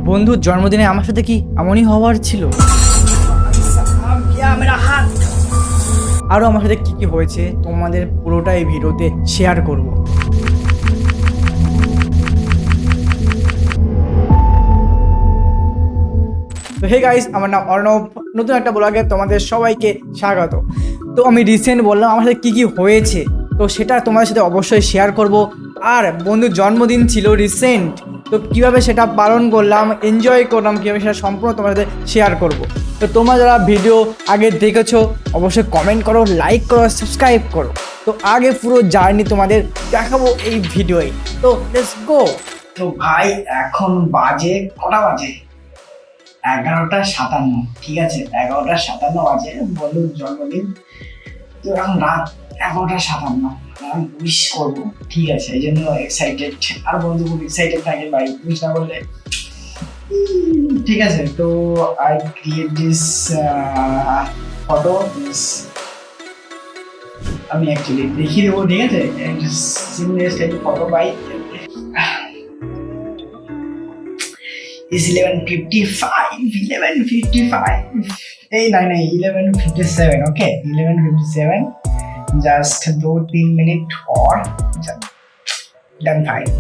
বন্ধুর জন্মদিনে আমার সাথে কি এমনই হওয়ার ছিল? আরও আমার সাথে কী কী হয়েছে তোমাদের পুরোটাই ভিডিওতে শেয়ার করব। তো হে গাইস, আমার নাম অর্ণব, নতুন একটা ব্লগে তোমাদের সবাইকে স্বাগত। তো আমি রিসেন্ট বললাম আমার সাথে কী কী হয়েছে, তো সেটা তোমাদের সাথে অবশ্যই শেয়ার করব। আর বন্ধুর জন্মদিন ছিল রিসেন্ট, তো কীভাবে সেটা পালন করলাম, এনজয় করলাম কীভাবে, সেটা সম্পূর্ণ তোমার সাথে শেয়ার করব। তো তোমরা যারা ভিডিও আগে দেখেছো অবশ্যই কমেন্ট করো, লাইক করো, সাবস্ক্রাইব করো। তো আগে পুরো জার্নি তোমাদের দেখাবো এই ভিডিওয়। তো লেটস গো। তো ভাই এখন বাজে কটা বাজে? 11:57। ঠিক আছে, 11:57 বাজে, বন্ধুর জন্মদিন। তো এখন রাত 11:57, আমি উইশ করবো। ঠিক আছে, এই জন্য এক্সাইটেড। আর বন্ধু খুব এক্সাইটেড থাকে ভাই, উইশ না করলে। ঠিক আছে, তো আই ক্রিয়েট দিস ফটো। আমি অ্যাকচুয়ালি দেখিয়ে দেবো। ঠিক আছে, সিমলেস টাইপের ফটো ভাই। Is 11:55. Hey, no, 11:57. Okay, 11:57. Just 2-3 minutes or done fine.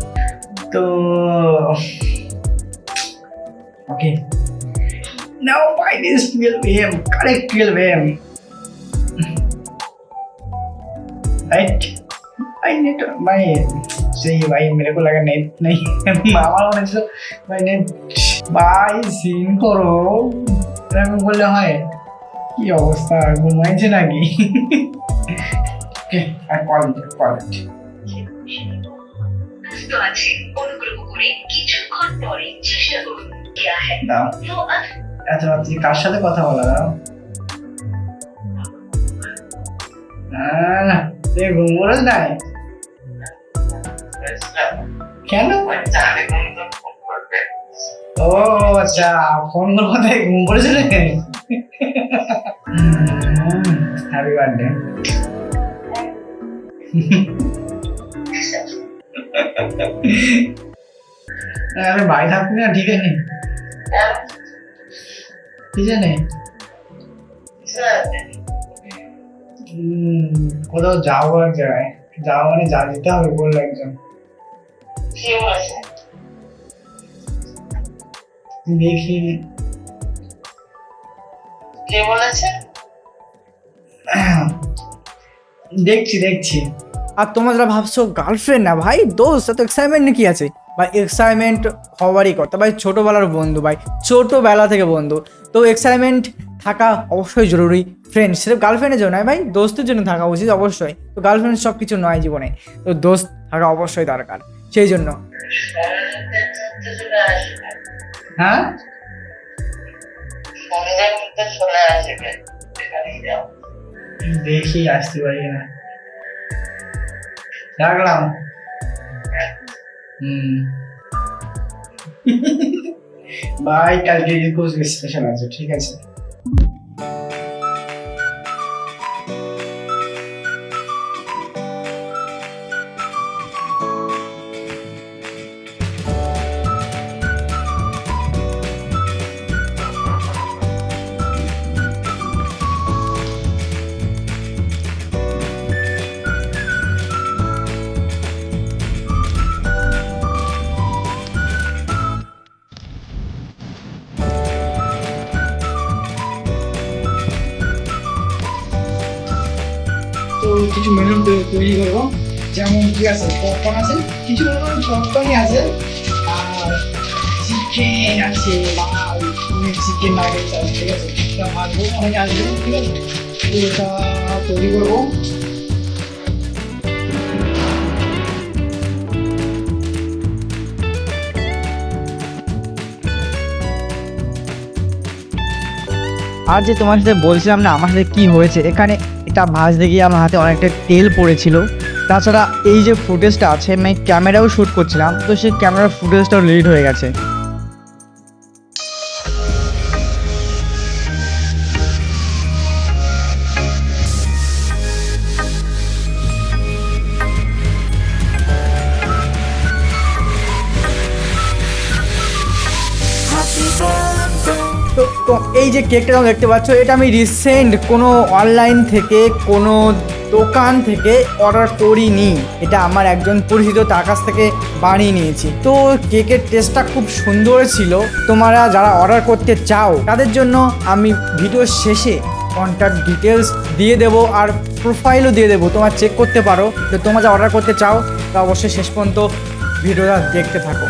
So, okay. Now it is 12 a.m. Correct, 12 a.m. Right? I need my सही भाई, मेरे को लगा नेट नहीं। मामा ने तो भाई नेट ভাই সিন করো, এরকম বললে হয়? কি অবস্থা, ঘুমাইছে নাকি? আর কল তো আছে, অনুগ্রহ করে কিছুক্ষণ পরে চেষ্টা করুন। क्या है দাও। এত রাত্রি কার সাথে কথা বলা? দাও ঘুম বলে নাই কেন? ও আচ্ছা, ফোন করবো তাই ঘুম পড়েছিল। Happy birthday. আরে ভাই থাকবি না? ঠিক আছে, ঠিক আছে। কোথাও যাবো, এক জায়গায় যাওয়া মানে যা যেতে হবে বললো একজন। দেখি কে বলেছে? দেখছি। আর তোমরা যারা ভাবছো গার্লফ্রেন্ড না ভাই, দোস্ত, এত এক্সাইটমেন্ট কি আছে ভাই? এক্সাইটমেন্ট হওয়ারই কথা ভাই, ছোটোবেলার বন্ধু ভাই, ছোটোবেলা থেকে বন্ধু। তো এক্সাইটমেন্ট থাকা অবশ্যই জরুরি। ফ্রেন্ড সির্ফ গার্লফ্রেন্ডের জন্য নয় ভাই, দোস্তের জন্য থাকা উচিত অবশ্যই। তো গার্লফ্রেন্ড সব কিছু নয় জীবনে, তো দোস্ত থাকা অবশ্যই দরকার। সেই জন্য হ্যাঁ, দেখি আসতে পারি না, রাখলাম। ভাই কালকে খুব স্পেশাল আছে। ঠিক আছে, তো কিছু মেনু তৈরি করবো। যেমন কি আছে, পপকর্ন আছে, কিছু পপকর্নই আছে, আর চিকেন আছে, চিকেন নাগেটস আছে। ঠিক আছে, এটা ভাজবো, অনেকে আসবে। ঠিক আছে, তো এটা তৈরি করবো। আর যে তোমার সাথে বলছিলাম না আমার সাথে কি হয়েছে, এখানে এটা ভাজতে গিয়ে আমার হাতে অনেকটা তেল পড়েছিল। তাছাড়া এই যে ফুটেজটা আছে, আমি ক্যামেরাও শ্যুট করছিলাম, তো সেই ক্যামেরার ফুটেজটাও ডিলিট হয়ে গেছে। তো তো এই যে কেকটা তোমরা দেখতে পাচ্ছ, এটা আমি রিসেন্ট কোনো অনলাইন থেকে কোনো দোকান থেকে অর্ডার করিনি, এটা আমার একজন পরিচিত তার কাছ থেকে বানিয়ে নিয়েছি। তো কেকের টেস্টটা খুব সুন্দর ছিল। তোমরা যারা অর্ডার করতে চাও তাদের জন্য আমি ভিডিওর শেষে কন্ট্যাক্ট ডিটেলস দিয়ে দেবো আর প্রোফাইলও দিয়ে দেবো, তোমরা চেক করতে পারো। তো তোমরা যা অর্ডার করতে চাও তা অবশ্যই শেষ পর্যন্ত ভিডিওটা দেখতে থাকো।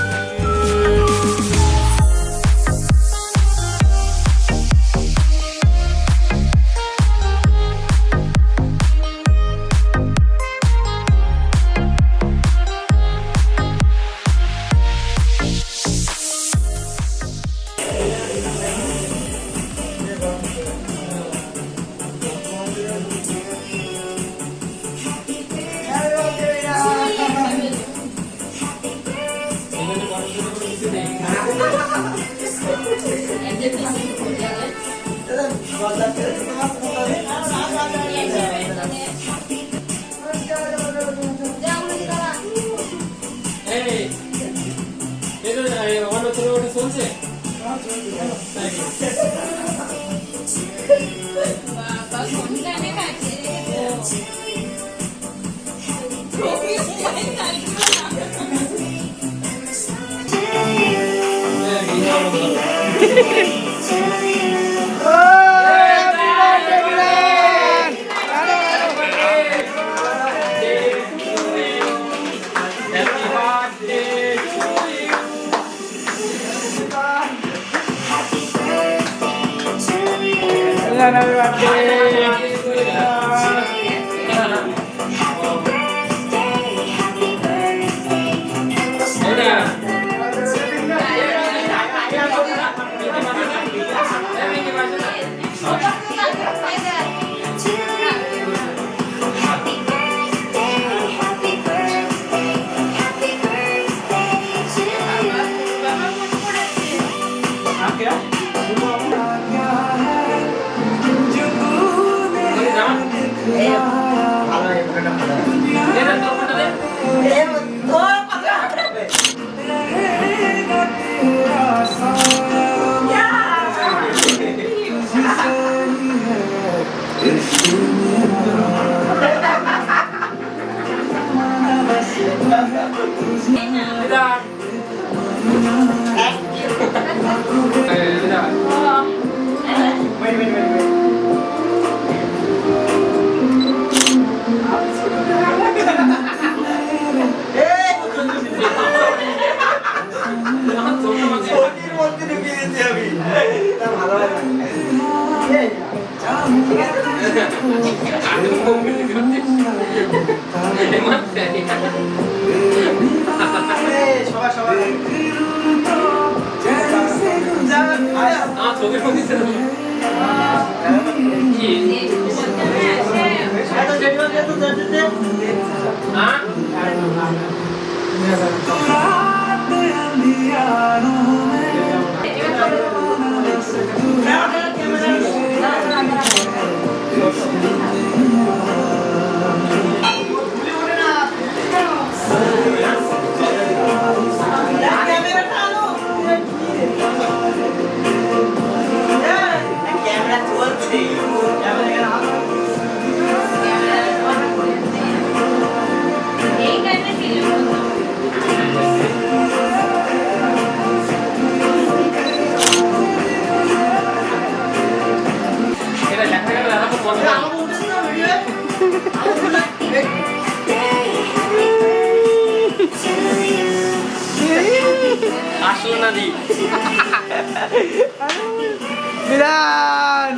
বিরান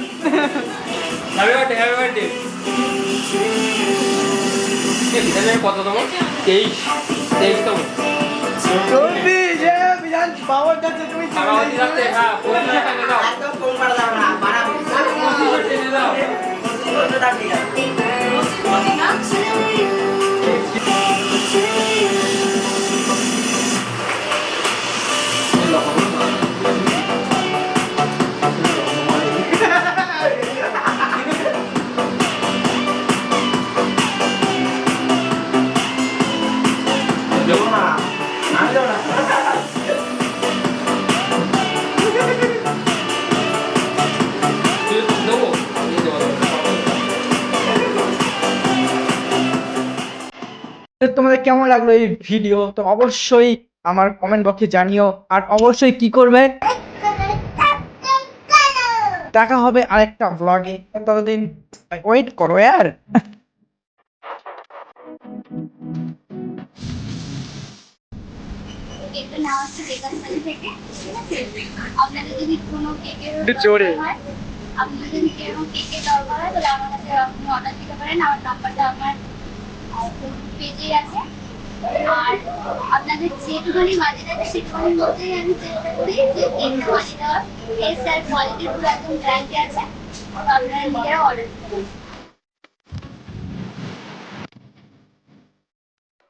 হ্যাপি বার্থডে কততম 23তম বিরান বাবার কাছে তুমি তোমাদের কেমন লাগলো এই ভিডিও? তো অবশ্যই আমার কমেন্ট বক্সে জানিও, আর অবশ্যই কি করবে, দেখা হবে আরেকটা ব্লগে। ততদিন ওয়েট করো यार। কেকটা নেওয়া হচ্ছে বেকার সাইজ থেকে, ঠিক আছে? আপনাদের যদি কোনো কেকের একটু জোরে। দরকার হয়, আপনাদের যদি কোনো কেকের দরকার হয় তাহলে আমার কাছে আপনি অর্ডার দিতে পারেন। আমার নাম্বারটা আমার পেজেই আছে। আর আপনাদের যেটুখানি বাজেট আছে সেটুখানির মধ্যেই আমি চেষ্টা করি যে কেকটা বানিয়ে দেওয়ার। টেস্ট আর কোয়ালিটির পুরো একদম গ্যারান্টি আছে, তো আপনারা নিজেরা অর্ডার দিতে পারেন।